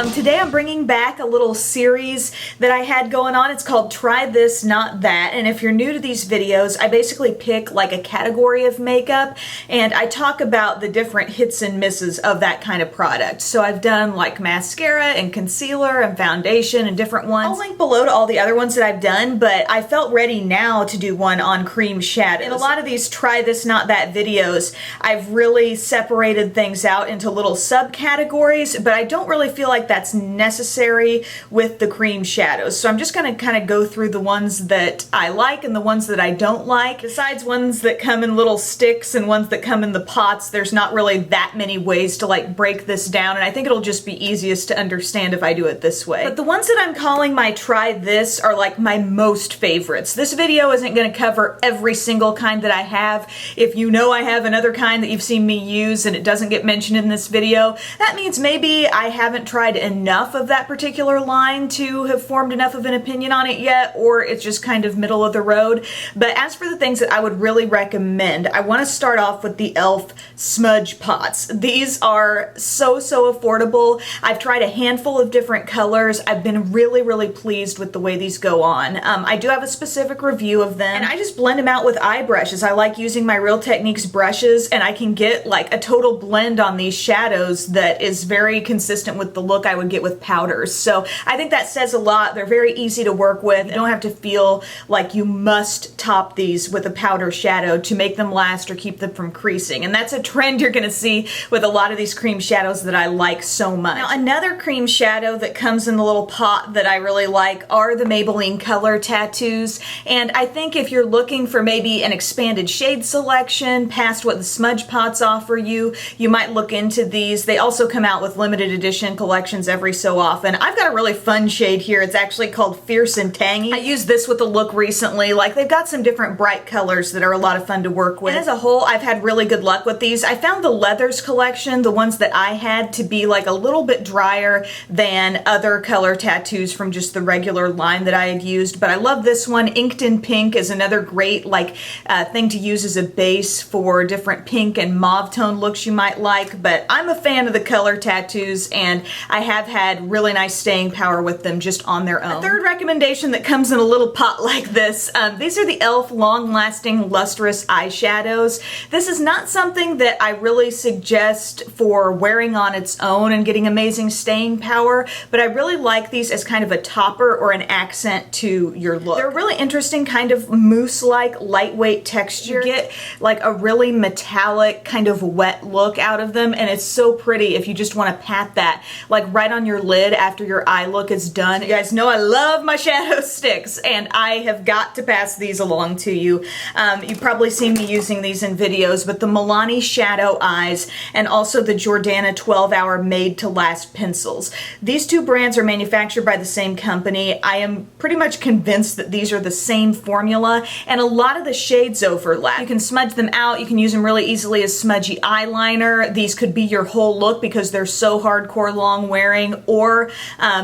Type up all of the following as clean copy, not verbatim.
Today I'm bringing back a little series that I had going on. It's called Try This, Not That. And if you're new to these videos, I basically pick like a category of makeup and I talk about the different hits and misses of that kind of product. So I've done like mascara and concealer and foundation and different ones. I'll link below to all the other ones that I've done, but I felt ready now to do one on cream shadows. In a lot of these Try This, Not That videos, I've really separated things out into little subcategories, but I don't really feel like that's necessary with the cream shadows. So I'm just going to kind of go through the ones that I like and the ones that I don't like. Besides ones that come in little sticks and ones that come in the pots, there's not really that many ways to like break this down, and I think it'll just be easiest to understand if I do it this way. But the ones that I'm calling my Try This are like my most favorites. This video isn't going to cover every single kind that I have. If you know I have another kind that you've seen me use and it doesn't get mentioned in this video, that means maybe I haven't tried enough of that particular line to have formed enough of an opinion on it yet, or it's just kind of middle of the road. But as for the things that I would really recommend, I want to start off with the e.l.f. Smudge Pots. These are so affordable. I've tried a handful of different colors. I've been really pleased with the way these go on. I do have a specific review of them, and I just blend them out with eye brushes. I like using my Real Techniques brushes, and I can get like a total blend on these shadows that is very consistent with the look I would get with powders. So I think that says a lot. They're very easy to work with. You don't have to feel like you must top these with a powder shadow to make them last or keep them from creasing. And that's a trend you're going to see with a lot of these cream shadows that I like so much. Now, another cream shadow that comes in the little pot that I really like are the Maybelline Color Tattoos. And I think if you're looking for maybe an expanded shade selection past what the Smudge Pots offer you, you might look into these. They also come out with limited edition collections every so often. I've got a really fun shade here. It's actually called Fierce and Tangy. I used this with a look recently. Like, they've got some different bright colors that are a lot of fun to work with. And as a whole, I've had really good luck with these. I found the Leathers collection, the ones that I had, to be like a little bit drier than other color tattoos from just the regular line that I had used, but I love this one. Inked in Pink is another great like thing to use as a base for different pink and mauve tone looks you might like, but I'm a fan of the color tattoos and I have had really nice staying power with them just on their own. A third recommendation that comes in a little pot like this, these are the e.l.f. Long Lasting Lustrous Eyeshadows. This is not something that I really suggest for wearing on its own and getting amazing staying power, but I really like these as kind of a topper or an accent to your look. They're a really interesting kind of mousse-like lightweight texture. You get like a really metallic kind of wet look out of them, and it's so pretty if you just want to pat that like right on your lid after your eye look is done. You guys know I love my shadow sticks, and I have got to pass these along to you. You've probably seen me using these in videos, but the Milani Shadow Eyes and also the Jordana 12-Hour Made to Last pencils. These two brands are manufactured by the same company. I am pretty much convinced that these are the same formula, and a lot of the shades overlap. You can smudge them out. You can use them really easily as smudgy eyeliner. These could be your whole look because they're so hardcore long wearing, or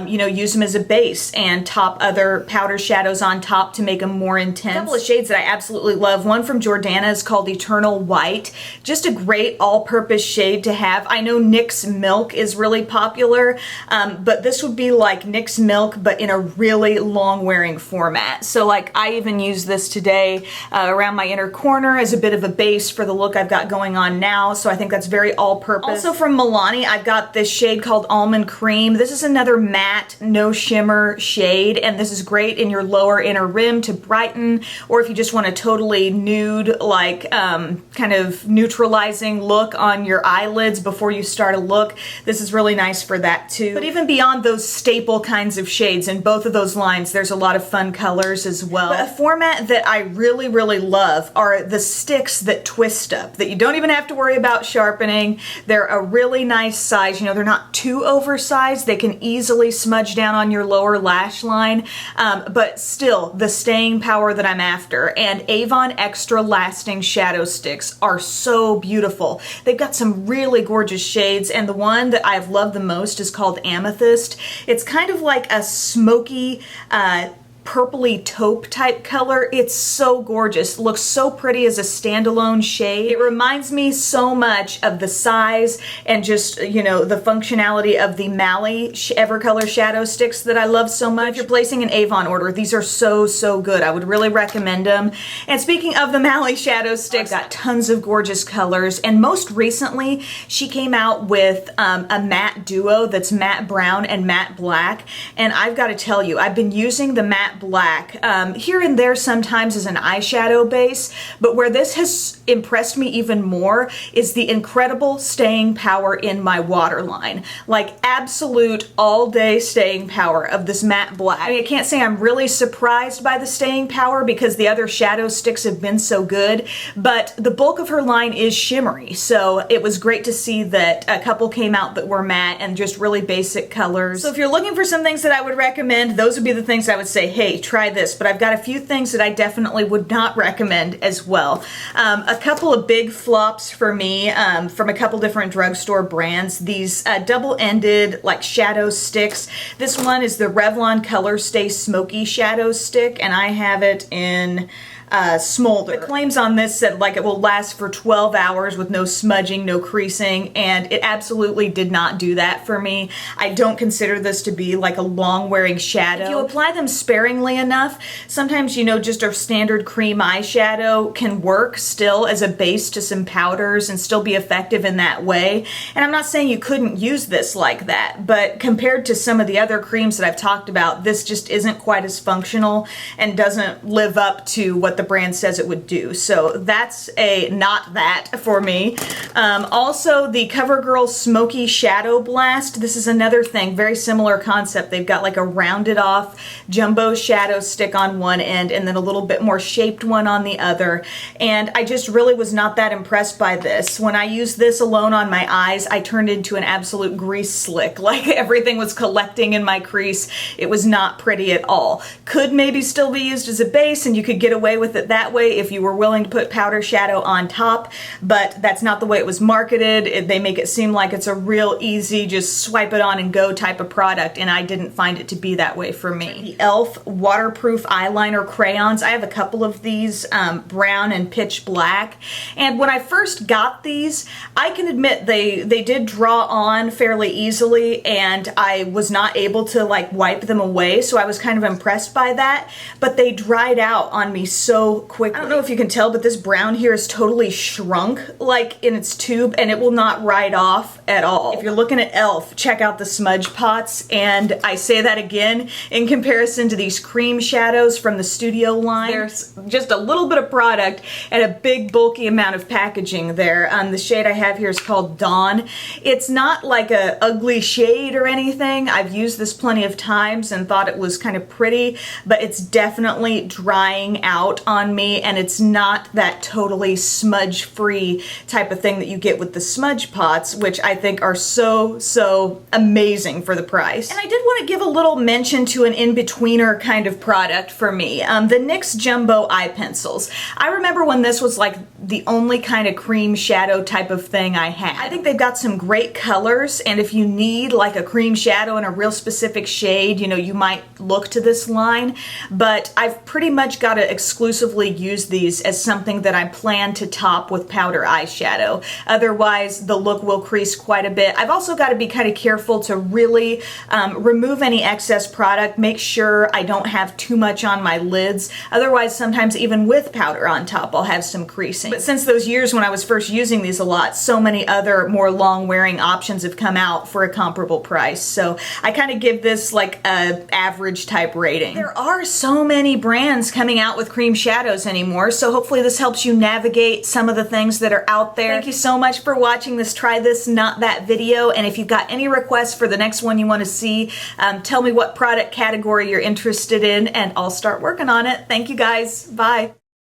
you know, use them as a base and top other powder shadows on top to make them more intense. A couple of shades that I absolutely love. One from Jordana is called Eternal White. Just a great all-purpose shade to have. I know NYX Milk is really popular, but this would be like NYX Milk but in a really long wearing format. So like I even use this today around my inner corner as a bit of a base for the look I've got going on now, so I think that's very all-purpose. Also from Milani, I've got this shade called Almond Cream. This is another matte, no shimmer shade, and this is great in your lower inner rim to brighten, or if you just want a totally nude, like kind of neutralizing look on your eyelids before you start a look. This is really nice for that too. But even beyond those staple kinds of shades, in both of those lines, there's a lot of fun colors as well. But a format that I really love are the sticks that twist up, that you don't even have to worry about sharpening. They're a really nice size. You know, they're not too oversized. They can easily smudge down on your lower lash line, but still the staying power that I'm after. And Avon Extra Lasting Shadow Sticks are so beautiful. They've got some really gorgeous shades, and the one that I've loved the most is called Amethyst. It's kind of like a smoky, purpley taupe type color. It's so gorgeous. It looks so pretty as a standalone shade. It reminds me so much of the size and just, you know, the functionality of the Mally Evercolor shadow sticks that I love so much. If you're placing an Avon order, these are so good. I would really recommend them. And speaking of the Mally shadow sticks, I've got tons of gorgeous colors, and most recently she came out with a matte duo that's matte brown and matte black, and I've got to tell you, I've been using the matte black here and there sometimes as an eyeshadow base, but where this has impressed me even more is the incredible staying power in my waterline. Like absolute all-day staying power of this matte black. I mean, I can't say I'm really surprised by the staying power because the other shadow sticks have been so good, but the bulk of her line is shimmery, so it was great to see that a couple came out that were matte and just really basic colors. So if you're looking for some things that I would recommend, those would be the things I would say, hey, try this, but I've got a few things that I definitely would not recommend as well. A couple of big flops for me from a couple different drugstore brands. These double-ended like shadow sticks. This one is the Revlon Colorstay Smoky shadow stick, and I have it in Smolder. The claims on this said like it will last for 12 hours with no smudging, no creasing, and it absolutely did not do that for me. I don't consider this to be like a long-wearing shadow. If you apply them sparingly enough, sometimes, you know, just a standard cream eyeshadow can work still as a base to some powders and still be effective in that way. And I'm not saying you couldn't use this like that, but compared to some of the other creams that I've talked about, this just isn't quite as functional and doesn't live up to what the brand says it would do. So that's a not that for me. Also, the CoverGirl Smoky Shadow Blast. This is another thing, very similar concept. They've got like a rounded off jumbo shadow stick on one end and then a little bit more shaped one on the other. And I just really was not that impressed by this. When I used this alone on my eyes, I turned into an absolute grease slick. Like everything was collecting in my crease. It was not pretty at all. Could maybe still be used as a base and you could get away with it that way if you were willing to put powder shadow on top, but that's not the way it was marketed. They make it seem like it's a real easy, just swipe it on and go type of product, and I didn't find it to be that way for me. The e.l.f. waterproof eyeliner crayons. I have a couple of these, brown and pitch black, and when I first got these, I can admit they did draw on fairly easily, and I was not able to like wipe them away, so I was kind of impressed by that, but they dried out on me so quickly. I don't know if you can tell, but this brown here is totally shrunk like in its tube, and it will not ride off at all. If you're looking at e.l.f., check out the Smudge Pots, and I say that again in comparison to these cream shadows from the Studio line. There's just a little bit of product and a big bulky amount of packaging there. The shade I have here is called Dawn. It's not like a ugly shade or anything. I've used this plenty of times and thought it was kind of pretty, but it's definitely drying out on me, and it's not that totally smudge free type of thing that you get with the Smudge Pots, which I think are so amazing for the price. And I did want to give a little mention to an in-betweener kind of product for me, the NYX Jumbo eye pencils. I remember when this was like the only kind of cream shadow type of thing I had. I think they've got some great colors, and if you need like a cream shadow in a real specific shade, you know, you might look to this line, but I've pretty much got to exclusively use these as something that I plan to top with powder eyeshadow. Otherwise, the look will crease quite a bit. I've also got to be kind of careful to really remove any excess product, make sure I don't have too much on my lids. Otherwise, sometimes even with powder on top, I'll have some creasing. But since those years when I was first using these a lot, so many other more long-wearing options have come out for a comparable price. So I kind of give this like a average type rating. There are so many brands coming out with cream shadows anymore, so hopefully this helps you navigate some of the things that are out there. Thank you so much for watching this Try This Not That video, and if you've got any requests for the next one you want to see, tell me what product category you're interested in and I'll start working on it. Thank you guys. Bye.